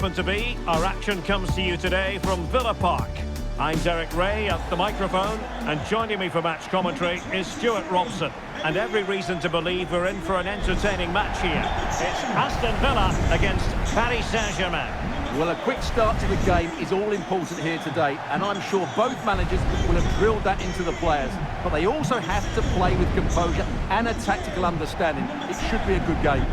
To be, our action comes to you today from Villa Park. I'm Derek Ray at the microphone, and joining me for match commentary is Stuart Robson. And every reason to believe we're in for an entertaining match here. It's Aston Villa against Paris Saint-Germain. Well, a quick start to the game is all important here today, and I'm sure both managers will have drilled that into the players. But they also have to play with composure and a tactical understanding. It should be a good game.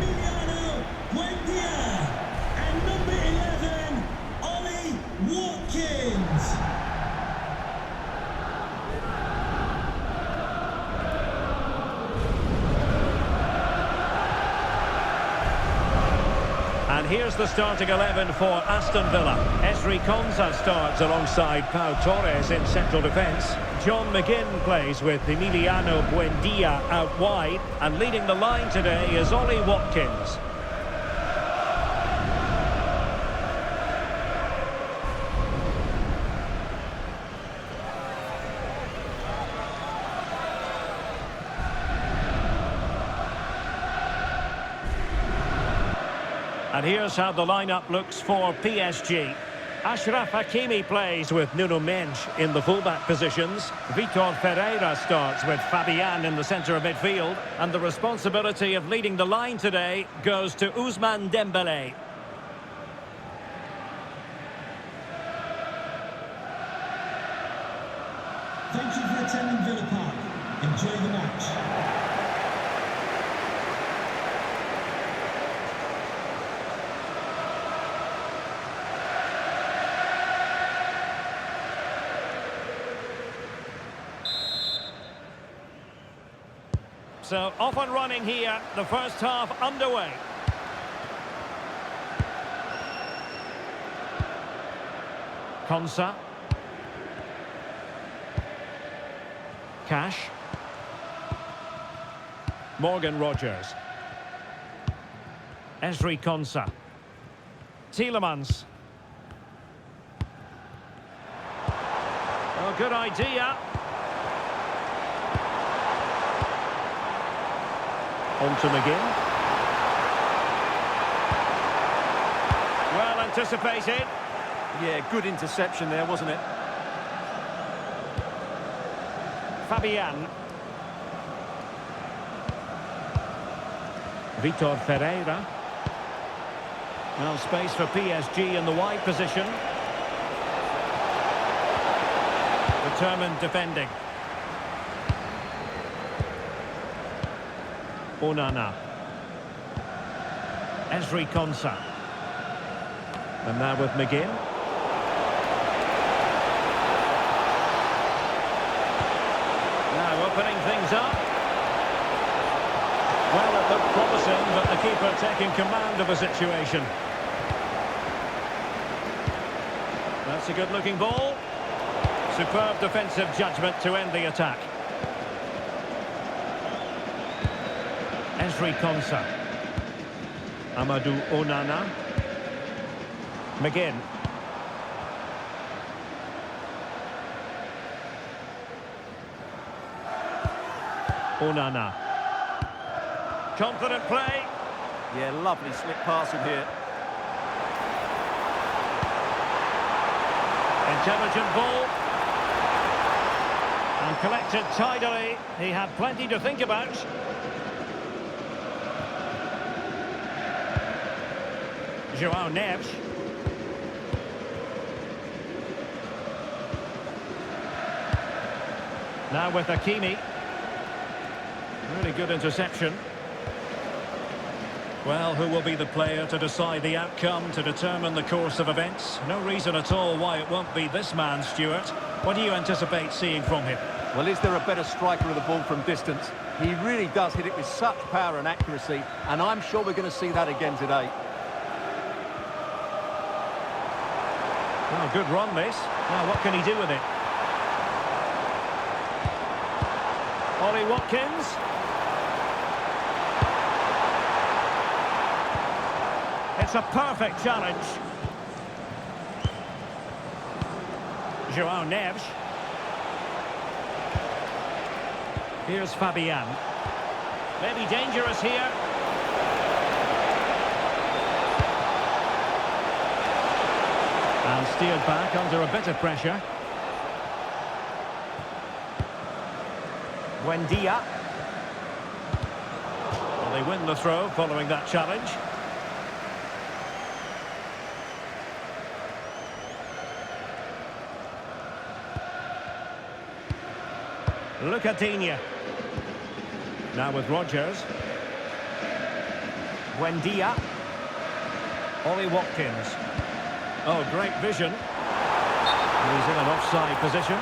And here's the starting 11 for Aston Villa. Ezri Konsa starts alongside Pau Torres in central defence. John McGinn plays with Emiliano Buendia out wide. And leading the line today is Ollie Watkins. And here's how the lineup looks for PSG. Achraf Hakimi plays with Nuno Mendes in the fullback positions. Vitor Ferreira starts with Fabian in the centre of midfield. And the responsibility of leading the line today goes to Ousmane Dembélé. Thank you for attending Villa Park. Enjoy the match. So off and running here, the first half underway. Konsa. Cash. Morgan Rogers. Ezri Konsa. Tielemans. Oh, good idea. On to McGinn. Well anticipated. Yeah, good interception there, wasn't it? Fabian. Vitor Ferreira. Now space for PSG in the wide position. Determined defending. Onana. Ezri Konsa. And now with McGinn. Now opening things up. Well, it looked promising, but the keeper taking command of the situation. That's a good-looking ball. Superb defensive judgment to end the attack. Ezri Konsa. Amadou Onana. McGinn. Onana. Confident play. Yeah, lovely slick passing here. Intelligent ball. And collected tidily. He had plenty to think about. João Neves. Now with Hakimi. Really good interception. Well, who will be the player to decide the outcome, to determine the course of events? No reason at all why it won't be this man, Stuart. What do you anticipate seeing from him? Well, is there a better striker of the ball from distance? He really does hit it with such power and accuracy, and I'm sure we're going to see that again today. Oh, good run, this. Now, what can he do with it? Ollie Watkins. It's a perfect challenge. João Neves. Here's Fabian. Maybe dangerous here. And steered back under a bit of pressure. Buendia. Well, they win the throw following that challenge. Vitinha. Now with Rodgers. Buendia. Ollie Watkins. Oh, great vision. He's in an offside position.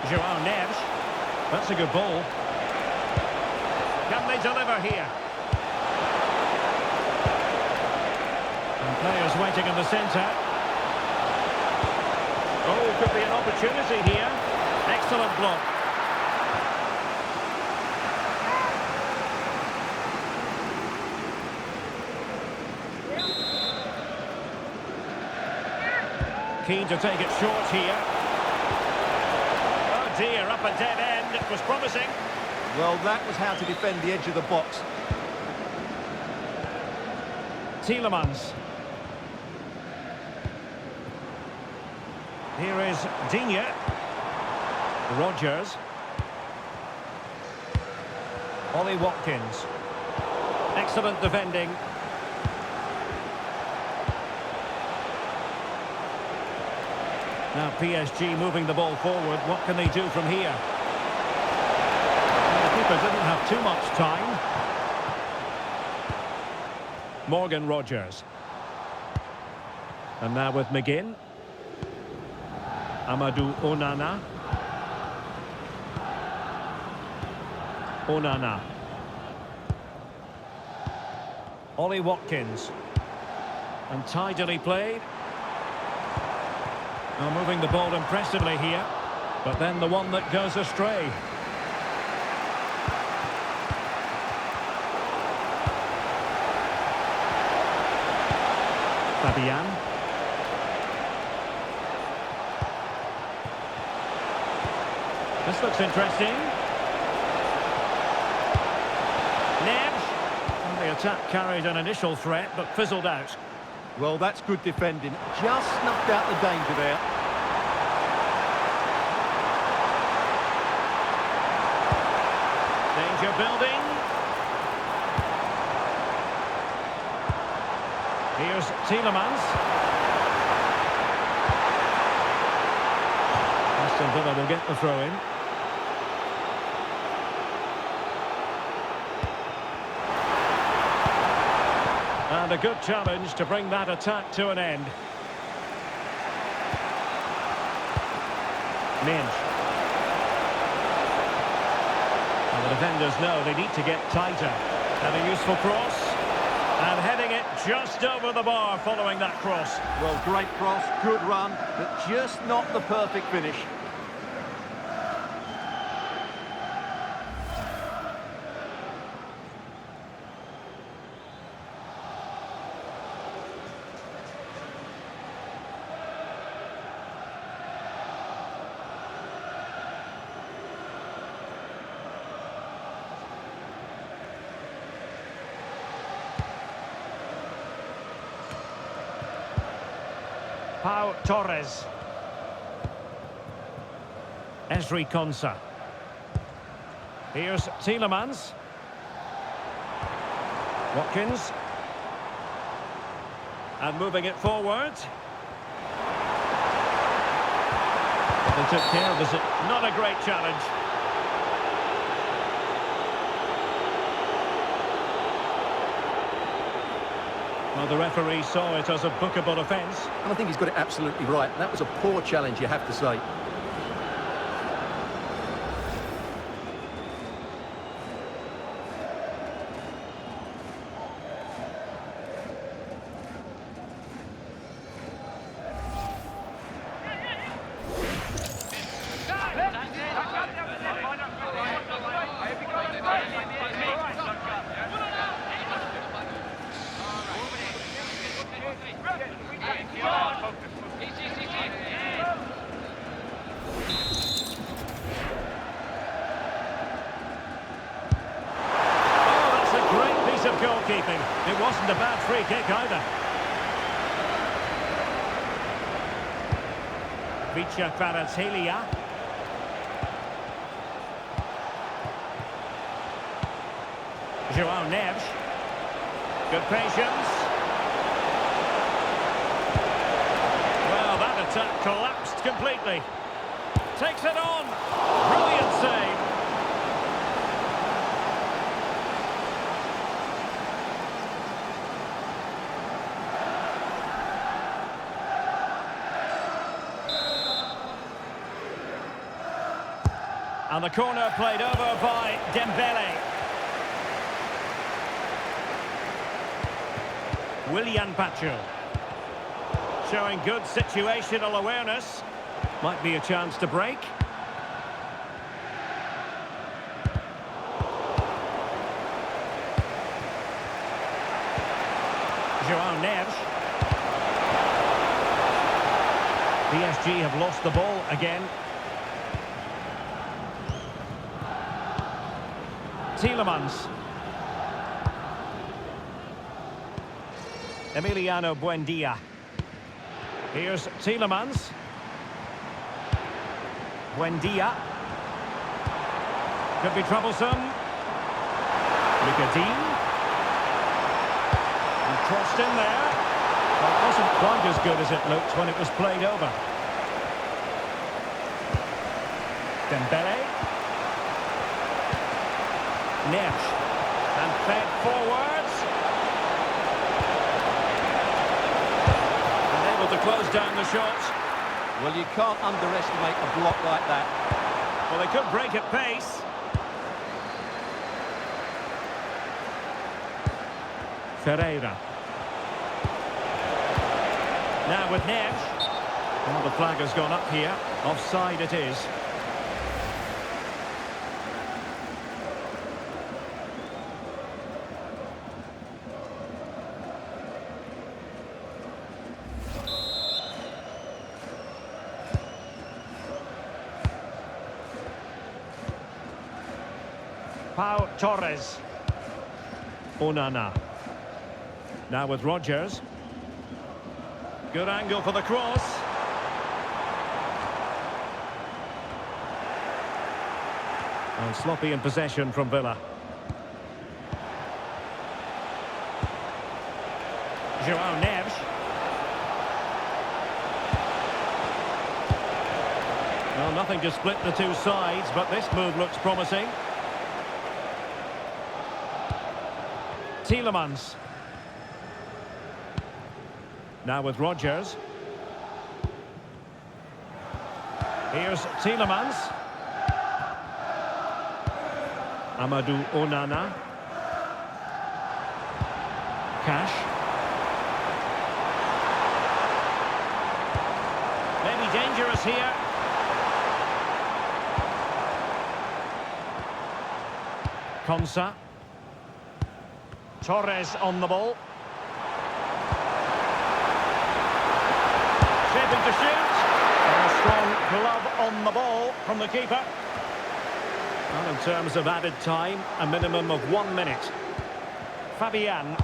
João Neves. That's a good ball. Can they deliver here? And players waiting in the centre. Oh, could be an opportunity here. Excellent block. Keen to take it short here. Oh dear, up a dead end. It was promising. Well, that was how to defend the edge of the box. Tielemans. Here is Vitinha. Rodgers. Ollie Watkins. Excellent defending. Now PSG moving the ball forward. What can they do from here? The keeper didn't have too much time. Morgan Rodgers. And now with McGinn. Amadou Onana. Onana. Ollie Watkins. And tidily played. Now moving the ball impressively here. But then the one that goes astray. Fabian. This looks interesting. Neves. And the attack carried an initial threat, but fizzled out. Well, that's good defending. Just snuffed out the danger there. Danger building. Here's Tielemans. Aston Villa will get the throw in. And a good challenge to bring that attack to an end. Minge. And the defenders know they need to get tighter. And a useful cross. And heading it just over the bar following that cross. Well, great cross, good run, but just not the perfect finish. Pau Torres. Ezri Konsa. Here's Tielemans. Watkins. And moving it forward. But they took care of this. Not a great challenge. Well, the referee saw it as a bookable offence. And I think he's got it absolutely right. That was a poor challenge, you have to say. goalkeeping. It wasn't a bad free kick either. Vitinha. João Neves. Good patience. Well, that attack collapsed completely. Takes it on. Brilliant save. And the corner played over by Dembele. Willian Pacho. Showing good situational awareness. Might be a chance to break. João Neves. PSG have lost the ball again. Tielemans. Emiliano Buendia. Here's Tielemans. Buendia. Could be troublesome. Lucadine. And crossed in there. Well, it wasn't quite as good as it looked when it was played over. Dembele. Neves. And fed forwards. And able to close down the shot. Well, you can't underestimate a block like that. Well, they could break at pace. Ferreira. Now with Neves. Well, the flag has gone up here. Offside it is. Pau Torres. Onana. Now with Rodgers. Good angle for the cross. And sloppy in possession from Villa. João Neves. Well, nothing to split the two sides, but this move looks promising. Tielemans. Now with Rodgers. Here's Tielemans. Amadou Onana. Cash. Maybe dangerous here. Konsa. Torres on the ball. Shaping to shoot. And a strong glove on the ball from the keeper. And in terms of added time, a minimum of 1 minute. Fabian.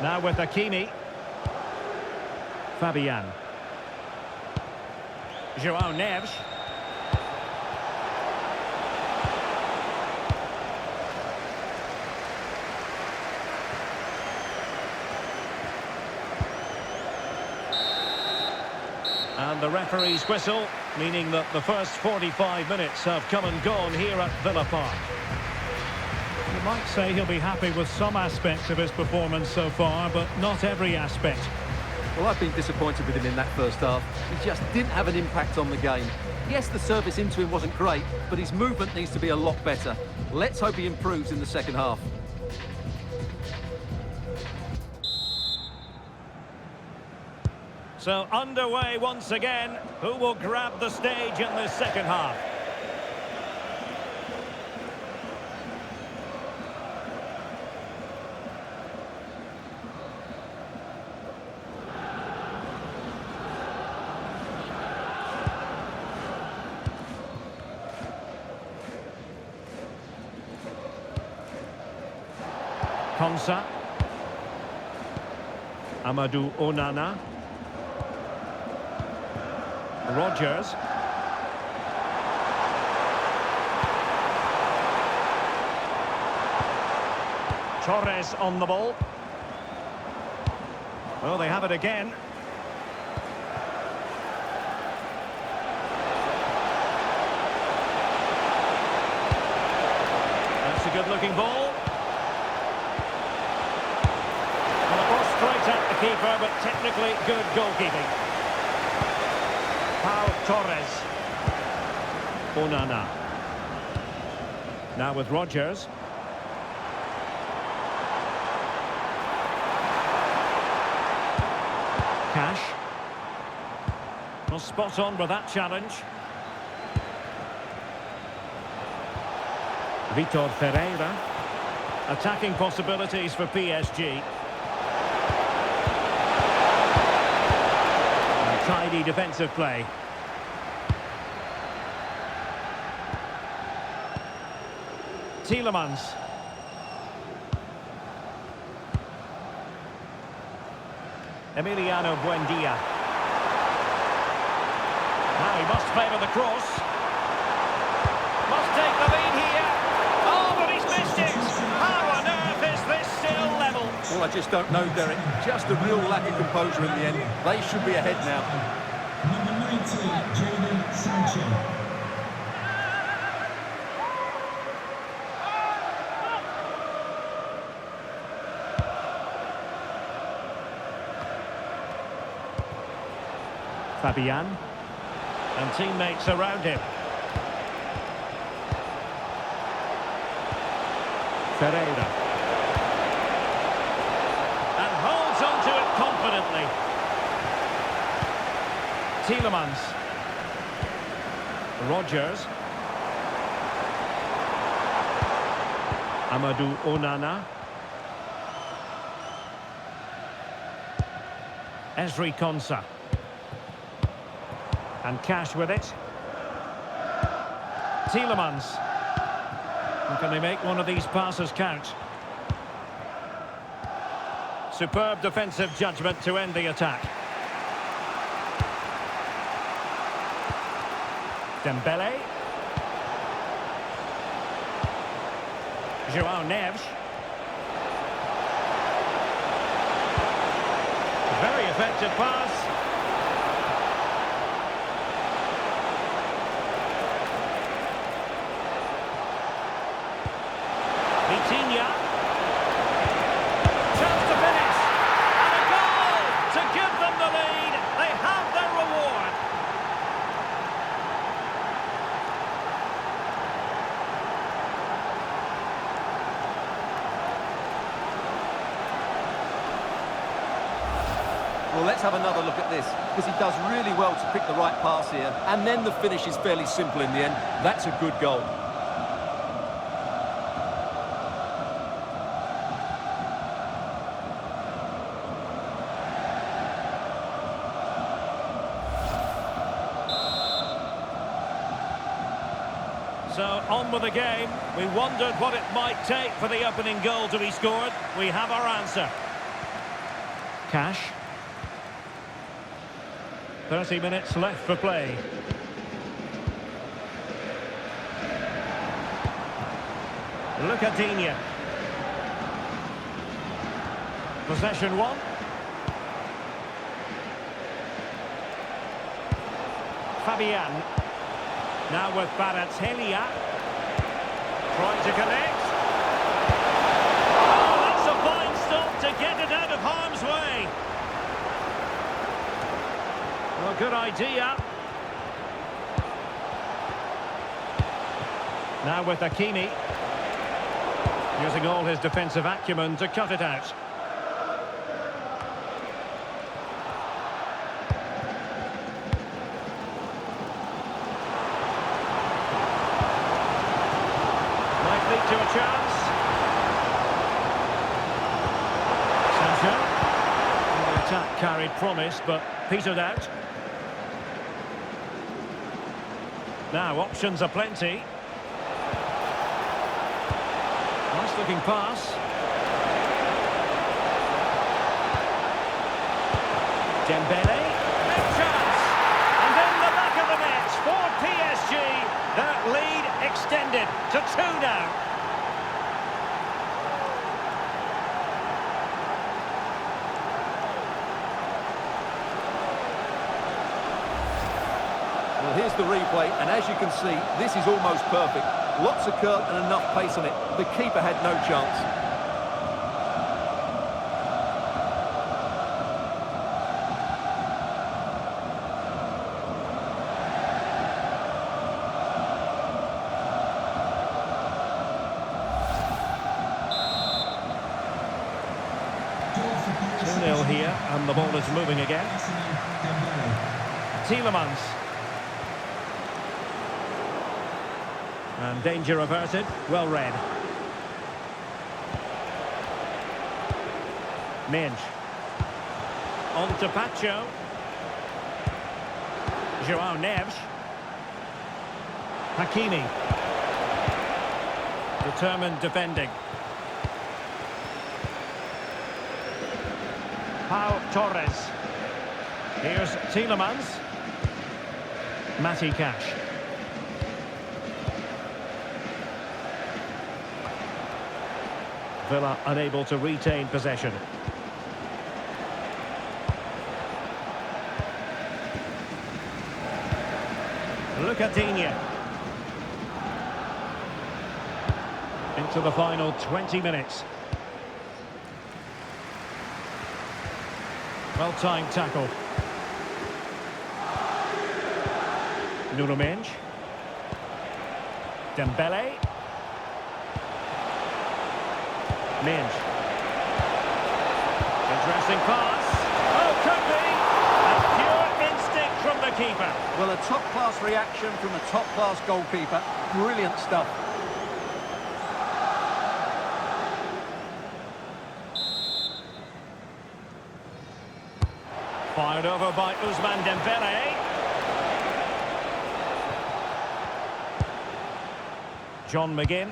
Now with Hakimi. Fabian. João Neves. And the referee's whistle, meaning that the first 45 minutes have come and gone here at Villa Park. You might say he'll be happy with some aspects of his performance so far, but not every aspect. Well, I've been disappointed with him in that first half. He just didn't have an impact on the game. Yes, the service into him wasn't great, but his movement needs to be a lot better. Let's hope he improves in the second half. So underway once again. Who will grab the stage in this second half? Konsa. Amadou Onana. Rodgers. Torres on the ball. Well, they have it again. That's a good-looking ball. Well, the ball straight at the keeper, but technically good goalkeeping. Pau Torres. Onana. Now with Rodgers. Cash. Well, spot on with that challenge. Vitor Ferreira. Attacking possibilities for PSG. And tidy defensive play. Tielemans. Emiliano Buendia. Now he must favour the cross. Must take the lead here. Oh, but he's missed it. How on earth is this still level? Well, I just don't know, Derek. Just a real lack of composure in the end. They should be ahead now. Number 90, Jadon Sancho. Fabian. And teammates around him. Ferreira. And holds onto it confidently. Tielemans. Rodgers. Amadou Onana. Ezri Konsa. And Cash with it. Tielemans. And can they make one of these passes count? Superb defensive judgment to end the attack. Dembele. João Neves. Very effective pass. Vitinha. Chance to finish. And a goal to give them the lead. They have their reward. Well, let's have another look at this, because he does really well to pick the right pass here, and then the finish is fairly simple in the end. That's a good goal. So, on with the game. We wondered what it might take for the opening goal to be scored. We have our answer. Cash. 30 minutes left for play. Vitinha. Possession one. Fabian. Now with Vitinha. Trying to connect. Oh, that's a fine stop to get it out of harm's way. Well, good idea. Now with Hakimi. Using all his defensive acumen to cut it out. Might lead to a chance. Sancho. The attack carried promise, but petered out. Now, options are plenty. Nice looking pass. Dembele, big chance, and in the back of the net for PSG. That lead extended to 2 now. Well, here's the replay, and as you can see, this is almost perfect. Lots of curl and enough pace on it. The keeper had no chance. Here, and the ball is moving again. Tielemans. And danger averted. Well read. Minge. On to Pacho. João Neves. Hakimi. Determined defending. Pau Torres. Here's Tielemans. Matty Cash. Villa unable to retain possession. Vitinha. Into the final 20 minutes. Well-timed tackle. Nuno Mendes. Dembele. Mendes. Interesting pass. Oh, could be. A pure instinct from the keeper. Well, a top-class reaction from a top-class goalkeeper. Brilliant stuff. Fired over by Ousmane Dembele. John McGinn.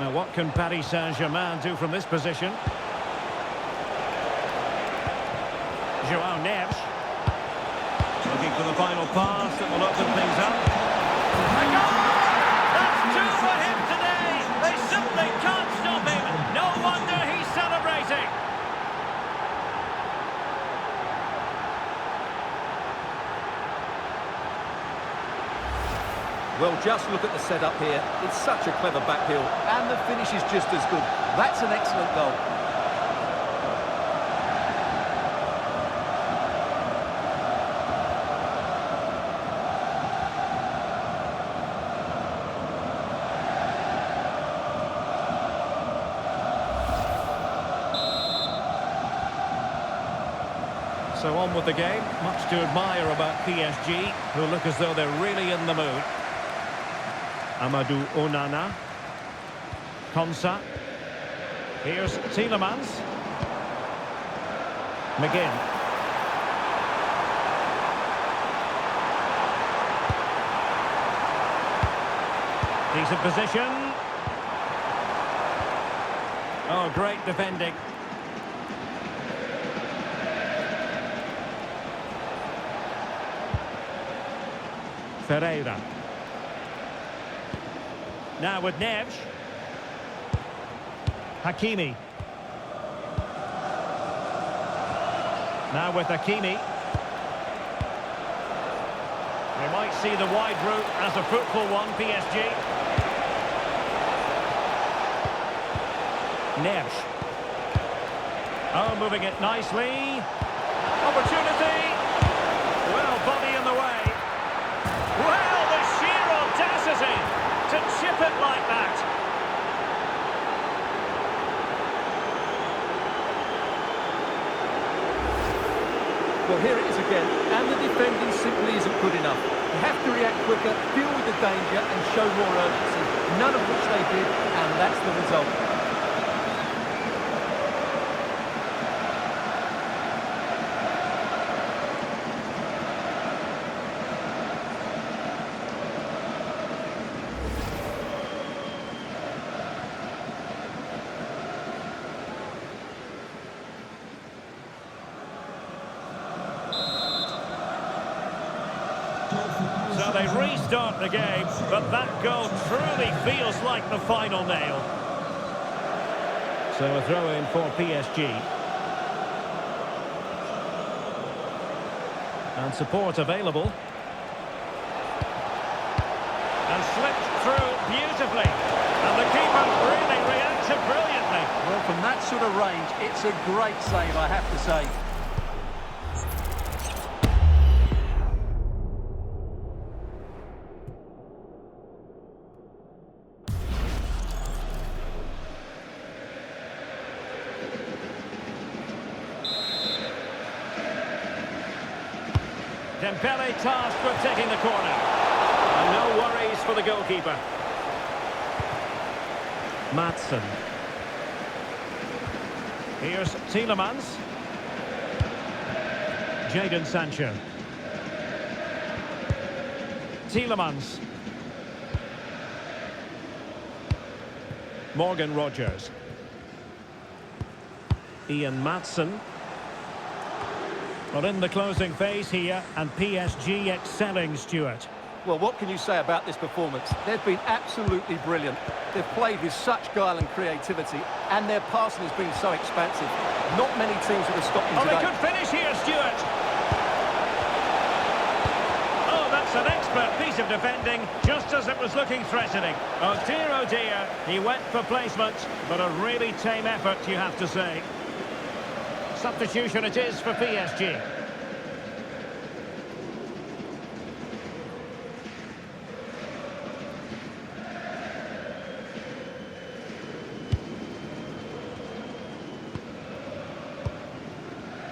Now what can Paris Saint-Germain do from this position? João Neves. Looking for the final pass that will open things up. A goal! That's 2 for him today! They simply can't stop him! No wonder he's celebrating! Well, just look at the setup here. It's such a clever back heel, and the finish is just as good. That's an excellent goal. So on with the game. Much to admire about PSG, who look as though they're really in the mood. Amadou Onana. Konsa. Here's Tielemans. McGinn. Decent position. Oh, great defending. Ferreira. Now with Neves. Hakimi. Now with Hakimi. We might see the wide route as a fruitful one, PSG. Neves. Oh, moving it nicely. Opportunity. Well, body in the way. Well, the sheer audacity to chip it like that. Well, here it is again, and the defending simply isn't good enough. You have to react quicker, deal with the danger, and show more urgency. None of which they did, and that's the result. they restart the game, but that goal truly feels like the final nail. So a throw-in for PSG. And support available. And slipped through beautifully. And the keeper really reacted brilliantly. Well, from that sort of range, it's a great save, I have to say. Dembele tasked with taking the corner. And no worries for the goalkeeper. Maatsen. Here's Tielemans. Jadon Sancho. Tielemans. Morgan Rogers. Ian Maatsen. Well, in the closing phase here, and PSG excelling, Stuart. Well, what can you say about this performance? They've been absolutely brilliant. They've played with such guile and creativity, and their passing has been so expansive. Not many teams would have stopped them today. They could finish here, Stuart. Oh, that's an expert piece of defending, just as it was looking threatening. Oh dear, he went for placement, but a really tame effort, you have to say. Substitution it is for PSG.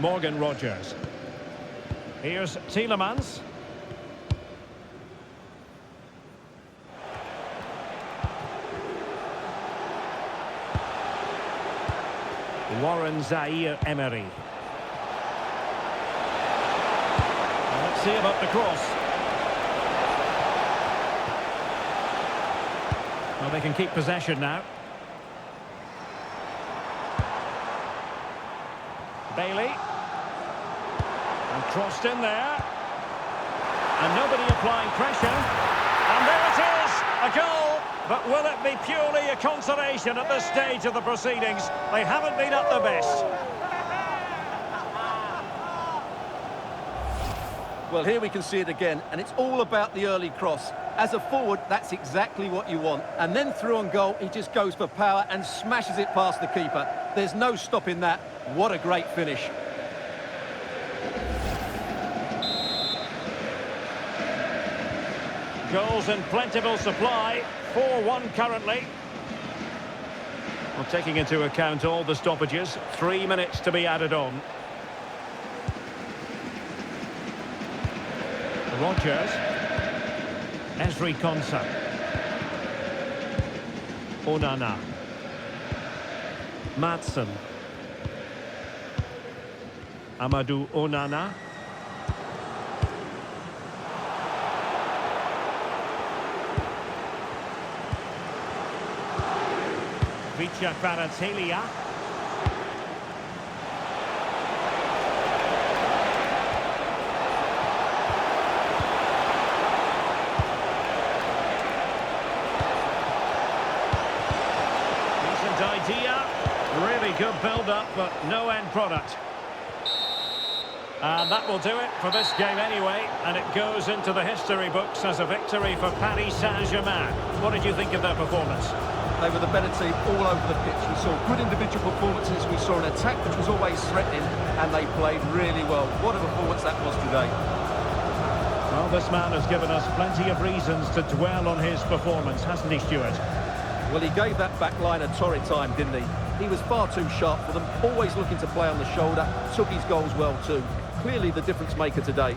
Morgan Rogers. Here's Tielemans. Warren Zaire-Emery. Let's see about the cross. Well, they can keep possession now. Bailey. And crossed in there. And nobody applying pressure. And there it is! A goal! But will it be purely a consolation at this stage of the proceedings? They haven't been at their best. Well, here we can see it again, and it's all about the early cross. As a forward, that's exactly what you want. And then through on goal, he just goes for power and smashes it past the keeper. There's no stopping that. What a great finish. Goals in plentiful supply. 4-1 currently. Well, taking into account all the stoppages, 3 minutes to be added on. Rogers. Ezri Konsa. Onana. Maatsen. Amadou Onana. Vitinha Kvaratskhelia. Decent idea. Really good build-up, but no end product. And that will do it for this game anyway, and it goes into the history books as a victory for Paris Saint-Germain. What did you think of their performance? They were the better team all over the pitch. We saw good individual performances, we saw an attack which was always threatening, and they played really well. What a performance that was today. Well, this man has given us plenty of reasons to dwell on his performance, hasn't he, Stuart? Well, he gave that back line a torrid time, didn't he? He was far too sharp for them, always looking to play on the shoulder, took his goals well too. Clearly the difference maker today.